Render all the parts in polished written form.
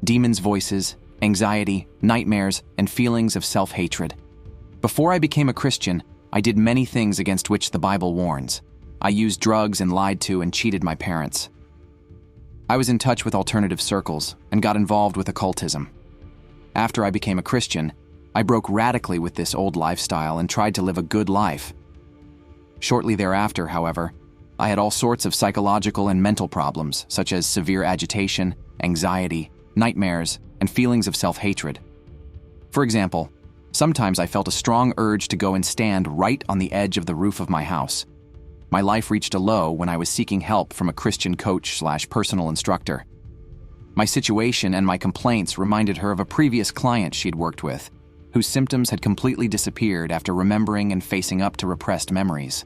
demons' voices, anxiety, nightmares, and feelings of self-hatred. Before I became a Christian, I did many things against which the Bible warns. I used drugs and lied to and cheated my parents. I was in touch with alternative circles and got involved with occultism. After I became a Christian, I broke radically with this old lifestyle and tried to live a good life. Shortly thereafter, however, I had all sorts of psychological and mental problems, such as severe agitation, anxiety, nightmares, and feelings of self-hatred. For example, sometimes I felt a strong urge to go and stand right on the edge of the roof of my house. My life reached a low when I was seeking help from a Christian coach/personal instructor. My situation and my complaints reminded her of a previous client she'd worked with, whose symptoms had completely disappeared after remembering and facing up to repressed memories.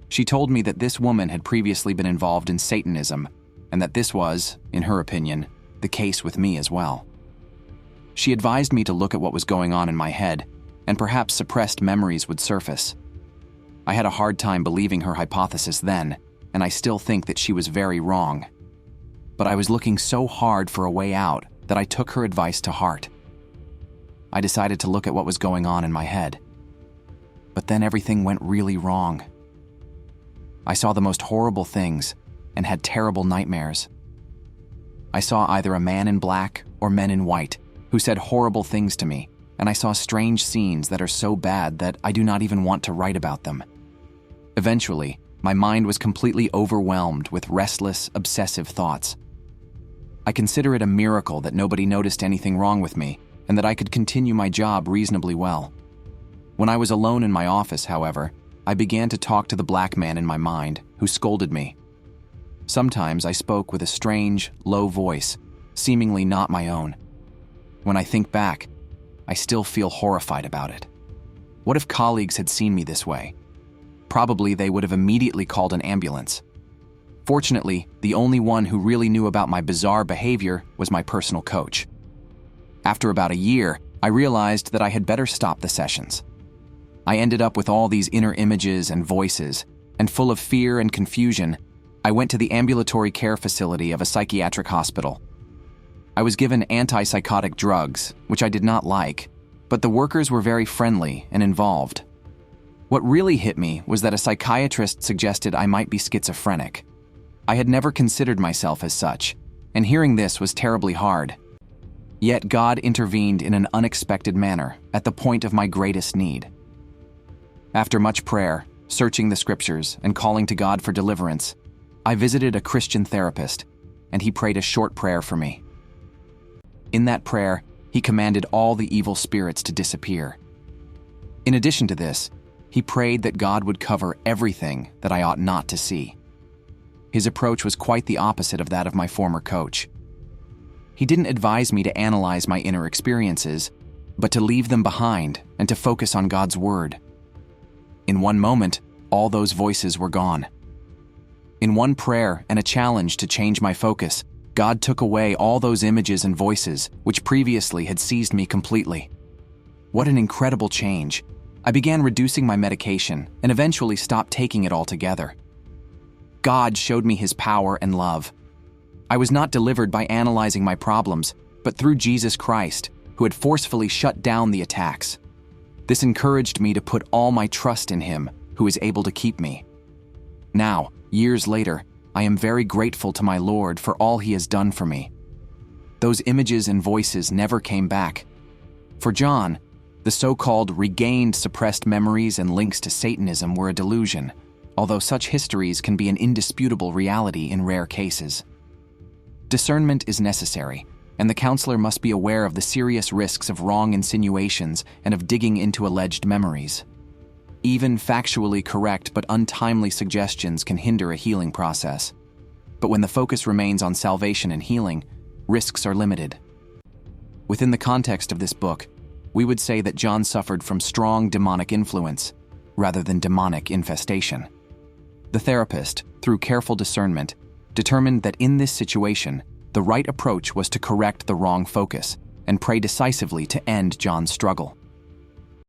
She told me that this woman had previously been involved in Satanism, and that this was, in her opinion, the case with me as well. She advised me to look at what was going on in my head, and perhaps suppressed memories would surface. I had a hard time believing her hypothesis then, and I still think that she was very wrong. But I was looking so hard for a way out that I took her advice to heart. I decided to look at what was going on in my head. But then everything went really wrong. I saw the most horrible things and had terrible nightmares. I saw either a man in black or men in white who said horrible things to me, and I saw strange scenes that are so bad that I do not even want to write about them. Eventually, my mind was completely overwhelmed with restless, obsessive thoughts. I consider it a miracle that nobody noticed anything wrong with me and that I could continue my job reasonably well. When I was alone in my office, however, I began to talk to the black man in my mind, who scolded me. Sometimes I spoke with a strange, low voice, seemingly not my own. When I think back, I still feel horrified about it. What if colleagues had seen me this way? Probably they would have immediately called an ambulance. Fortunately, the only one who really knew about my bizarre behavior was my personal coach. After about a year, I realized that I had better stop the sessions. I ended up with all these inner images and voices, and full of fear and confusion, I went to the ambulatory care facility of a psychiatric hospital. I was given antipsychotic drugs, which I did not like, but the workers were very friendly and involved. What really hit me was that a psychiatrist suggested I might be schizophrenic. I had never considered myself as such, and hearing this was terribly hard. Yet God intervened in an unexpected manner at the point of my greatest need. After much prayer, searching the scriptures, and calling to God for deliverance, I visited a Christian therapist, and he prayed a short prayer for me. In that prayer, he commanded all the evil spirits to disappear. In addition to this, he prayed that God would cover everything that I ought not to see. His approach was quite the opposite of that of my former coach. He didn't advise me to analyze my inner experiences, but to leave them behind and to focus on God's word. In one moment, all those voices were gone. In one prayer and a challenge to change my focus, God took away all those images and voices which previously had seized me completely. What an incredible change. I began reducing my medication and eventually stopped taking it altogether. God showed me his power and love. I was not delivered by analyzing my problems, but through Jesus Christ, who had forcefully shut down the attacks. This encouraged me to put all my trust in him, who is able to keep me. Now, years later, I am very grateful to my Lord for all he has done for me. Those images and voices never came back. For John, the so-called regained suppressed memories and links to Satanism were a delusion, although such histories can be an indisputable reality in rare cases. Discernment is necessary, and the counselor must be aware of the serious risks of wrong insinuations and of digging into alleged memories. Even factually correct but untimely suggestions can hinder a healing process. But when the focus remains on salvation and healing, risks are limited. Within the context of this book, we would say that John suffered from strong demonic influence, rather than demonic infestation. The therapist, through careful discernment, determined that in this situation, the right approach was to correct the wrong focus and pray decisively to end John's struggle.